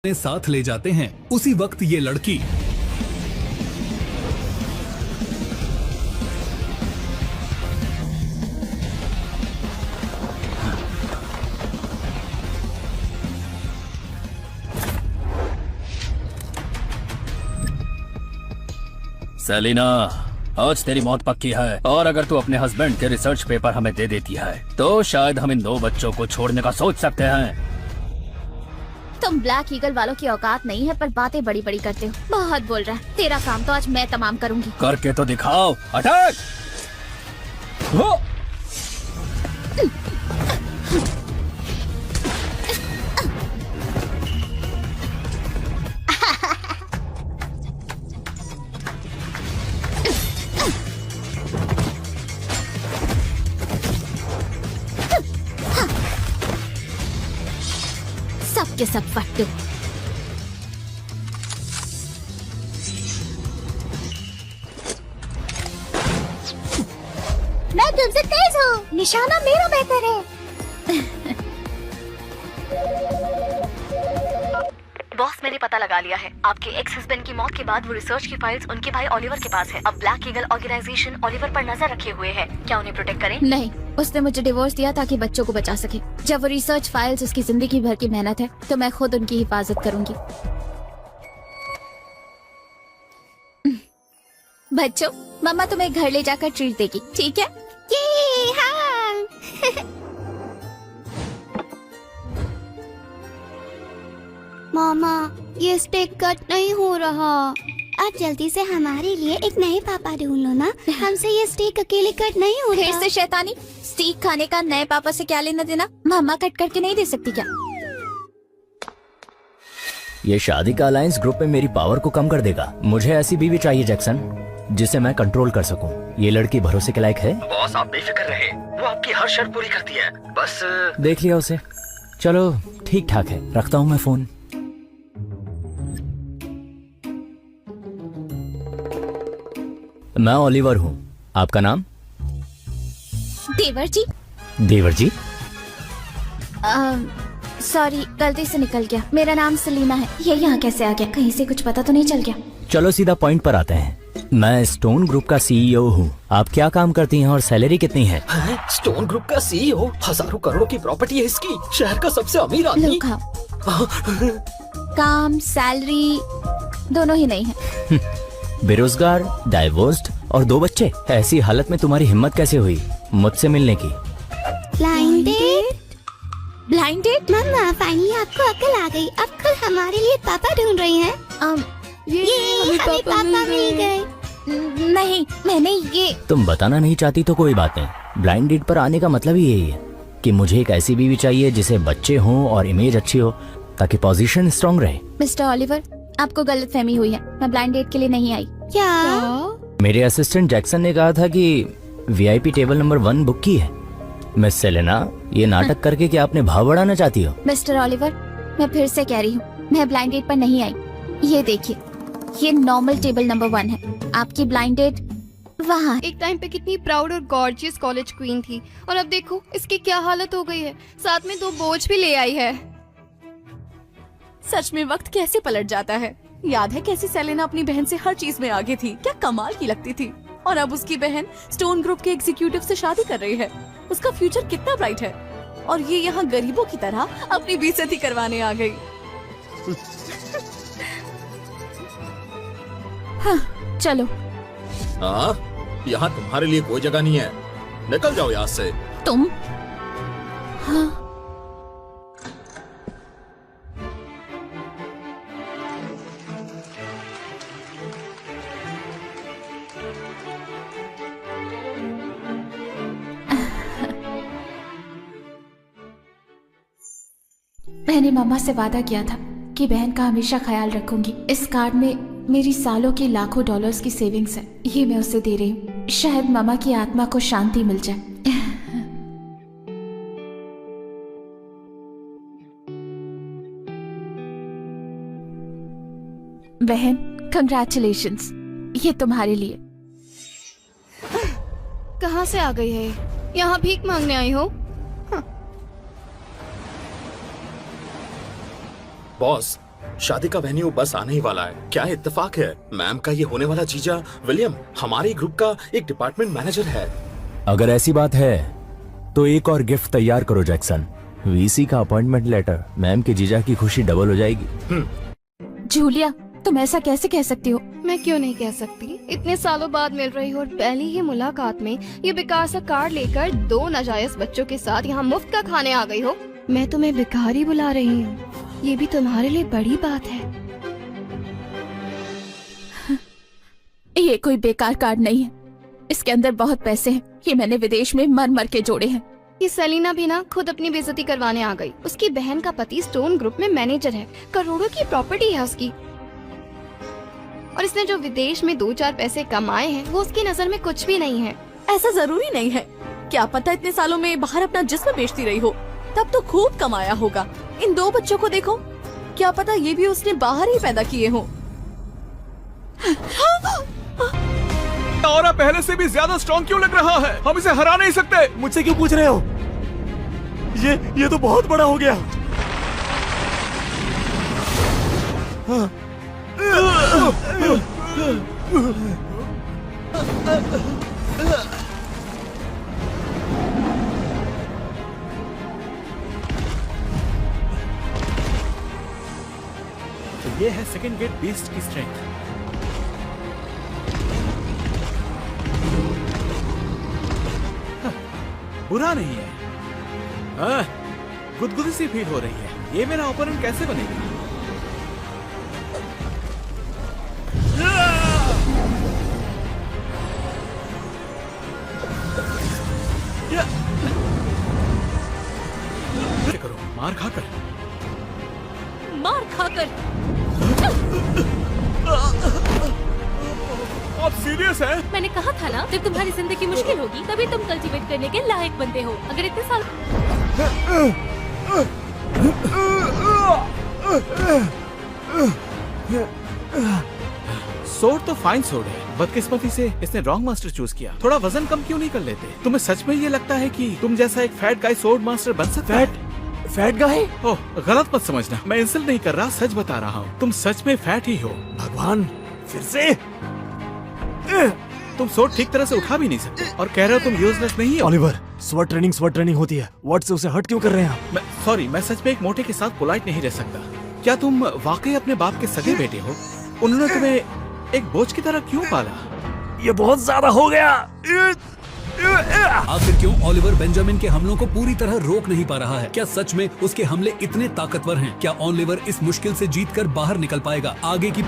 साथ ले जाते हैं। उसी वक्त ये लड़की सेलिना, आज तेरी मौत पक्की है और अगर तू अपने हस्बैंड के रिसर्च पेपर हमें दे देती है तो शायद हम इन 2 बच्चों को छोड़ने का सोच सकते हैं। तुम ब्लैक ईगल वालों की औकात नहीं है, पर बातें बड़ी बड़ी करते हो। बहुत बोल रहा है। तेरा काम तो आज मैं तमाम करूंगी। करके तो दिखाओ। अटैक! हो! सब के सब फट्टू। मैं तुमसे तेज हूँ। निशाना मेरा बेहतर है। बॉस, मैंने पता लगा लिया है। आपके एक्स हस्बैंड की मौत के बाद वो रिसर्च की फाइल्स उनके भाई ओलिवर के पास है। अब ब्लैक ईगल ऑर्गेनाइजेशन ओलिवर पर नजर रखे हुए है। क्या उन्हें प्रोटेक्ट करें? नहीं, उसने मुझे डिवोर्स दिया ताकि बच्चों को बचा सके। जब वो रिसर्च फाइल्स उसकी जिंदगी भर की मेहनत है तो मैं खुद उनकी हिफाजत करूंगी। बच्चों, मम्मा तुम्हें घर ले जाकर ट्रीट देगी, ठीक है? ये हाँ। मामा, ये स्टेक कट नहीं हो रहा। आप जल्दी से हमारे लिए एक नए पापा ढूंढ लो ना। हमसे ये स्टेक अकेले कट नहीं हो फिर रहा। से शैतानी। स्टीक खाने का नए पापा से क्या लेना देना? मम्मा कट करके नहीं दे सकती क्या? ये शादी का अलायंस ग्रुप में मेरी पावर को कम कर देगा। मुझे ऐसी बीवी चाहिए जैक्सन, जिसे मैं कंट्रोल कर सकूं। ये लड़की भरोसे के लायक है? बॉस, आप बेफिक्र रहे, वो आपकी हर शर्त पूरी करती है। बस देख लिया उसे। चलो ठीक ठाक है, रखता हूँ मैं फोन। मैं ओलिवर हूँ। आपका नाम? देवर जी। देवर जी? सॉरी, गलती से निकल गया। मेरा नाम सलीना है। ये यहाँ कैसे आ गया? कहीं से कुछ पता तो नहीं चल गया? चलो सीधा पॉइंट पर आते हैं। मैं स्टोन ग्रुप का सीईओ हूँ। आप क्या काम करती हैं और सैलरी कितनी है? स्टोन ग्रुप का सीईओ? हजारों करोड़ों की प्रॉपर्टी है इसकी। शहर का सबसे अमीर आदमी। लो खाओ। काम, सैलरी दोनों ही नहीं है। बेरोजगार, डाइवोर्स्ड और 2 बच्चे। ऐसी हालत में तुम्हारी हिम्मत कैसे हुई मुझसे मिलने की? Blind date? Blind date? मम्मा, फाइनली आपको अकल आ गई। अब कल हमारे लिए पापा ढूंढ रही हैं। ये हमें पापा मिल गए। नहीं, मैंने ये। तुम बताना नहीं चाहती तो कोई बात नहीं। ब्लाइंड डेट पर आने का मतलब ही यही है कि मुझे एक ऐसी बीवी चाहिए जिसे बच्चे हों और इमेज अच्छी हो, ताकि पोजीशन स्ट्रांग रहे। मिस्टर ओलिवर, आपको गलतफहमी हुई है। मैं ब्लाइंड डेट के लिए नहीं आई। क्या? मेरे असिस्टेंट जैक्सन ने कहा था कि वीआईपी टेबल नंबर 1 बुक की है। मिस सेलेना, ये नाटक करके क्या आपने भाव बढ़ाना चाहती हो? मिस्टर ओलिवर, मैं फिर से कह रही हूँ, मैं ब्लाइंड डेट पर नहीं आई। ये देखिए, ये नॉर्मल टेबल नंबर 1 है। आपकी ब्लाइंड डेट वहाँ। एक टाइम पे कितनी प्राउड और गॉर्जियस कॉलेज क्वीन थी और अब देखो इसकी क्या हालत हो गई है। साथ में 2 बोझ भी ले आई है। सच में वक्त कैसे पलट जाता है। याद है कैसे सेलेना अपनी बहन से हर चीज में आगे थी, क्या कमाल की लगती थी। और अब उसकी बहन स्टोन ग्रुप के एग्जीक्यूटिव से शादी कर रही है। उसका फ्यूचर कितना ब्राइट है और ये यहाँ गरीबों की तरह अपनी बेइज्जती करवाने आ गई। हाँ, चलो। हाँ, यहाँ तुम्हारे लिए कोई जगह नहीं है। निकल जाओ यहाँ से। तुम? हाँ। मैंने मम्मा से वादा किया था कि बहन का हमेशा ख्याल रखूंगी। इस कार्ड में मेरी सालों की लाखों डॉलर्स की सेविंग्स है। ये मैं उसे दे रही हूँ। शायद मम्मा की आत्मा को शांति मिल जाए। बहन, कंग्रेचुलेशंस, ये तुम्हारे लिए। कहाँ से आ गई है? यहाँ भीख मांगने आई हो? बॉस, शादी का वेन्यू बस आने ही वाला है। क्या इत्तेफाक है, मैम का ये होने वाला जीजा विलियम हमारे ग्रुप का एक डिपार्टमेंट मैनेजर है। अगर ऐसी बात है तो एक और गिफ्ट तैयार करो जैक्सन। वीसी का अपॉइंटमेंट लेटर, मैम के जीजा की खुशी डबल हो जाएगी। जूलिया, तुम ऐसा कैसे कह सकती हो? मैं क्यों नहीं कह सकती? इतने सालों बाद मिल रही हो और पहली ही मुलाकात में ये बेकार सा कार्ड लेकर 2 नाजायज बच्चों के साथ यहाँ मुफ्त का खाने आ गई हो। मैं तुम्हें भिखारी बुला रही हूँ, ये भी तुम्हारे लिए बड़ी बात है। ये कोई बेकार कार्ड नहीं है, इसके अंदर बहुत पैसे हैं। ये मैंने विदेश में मर मर के जोड़े हैं। ये सेलिना भी ना खुद अपनी बेइज्जती करवाने आ गई। उसकी बहन का पति स्टोन ग्रुप में मैनेजर है, करोड़ों की प्रॉपर्टी है उसकी, और इसने जो विदेश में 2-4 पैसे कमाए हैं वो उसकी नजर में कुछ भी नहीं है। ऐसा जरूरी नहीं है, क्या पता इतने सालों में बाहर अपना जिस्म बेचती रही हो, तब तो खूब कमाया होगा। इन 2 बच्चों को देखो, क्या पता ये भी उसने बाहर ही पैदा किए हो। और पहले से भी ज्यादा स्ट्रॉन्ग क्यों लग रहा है? हम इसे हरा नहीं सकते। मुझसे क्यों पूछ रहे हो? ये तो बहुत बड़ा हो गया। तो ये है सेकंड गेट बीस्ट की स्ट्रेंथ। बुरा नहीं है, हाँ, गुदगुदी सी फील हो रही है। ये मेरा ओपोनेंट कैसे बनेगा? क्या करो? मार खाकर आप सीरियस हैं? मैंने कहा था ना, जब तुम्हारी जिंदगी मुश्किल होगी तभी तुम कल्टीवेट करने के लायक बनते हो। अगर इतने साल सोड तो फाइन सोड है, बदकिस्मती से इसने रॉन्ग मास्टर चूज किया। थोड़ा वजन कम क्यों नहीं कर लेते? तुम्हें सच में ये लगता है कि तुम जैसा एक फैट गाय सोड मास्टर बन सकता है? फैट गाय? ओह, गलत मत समझना, मैं इंसल्ट नहीं कर रहा, सच बता रहा हूँ। तुम सच में फैट ही हो। भगवान, फिर से? तुम सोड ठीक तरह से उठा भी नहीं सकते और कह रहे हो तुम यूजलेस नहीं हो। ओलिवर, स्वॉट ट्रेनिंग होती है। व्हाट से उसे हर्ट क्यों कर रहे हैं आप? सॉरी, मैं सच में एक मोटे के साथ पोलाइट नहीं रह सकता। क्या तुम वाकई अपने बाप के सगे बेटे हो? उन्होंने तुम्हें एक बोझ की तरह क्यों पाला? ये बहुत ज्यादा हो गया। आखिर क्यों ओलिवर बेंजामिन के हमलों को पूरी तरह रोक नहीं पा रहा है? क्या सच में उसके हमले इतने ताकतवर हैं? क्या ओलिवर इस मुश्किल से जीतकर बाहर निकल पाएगा? आगे की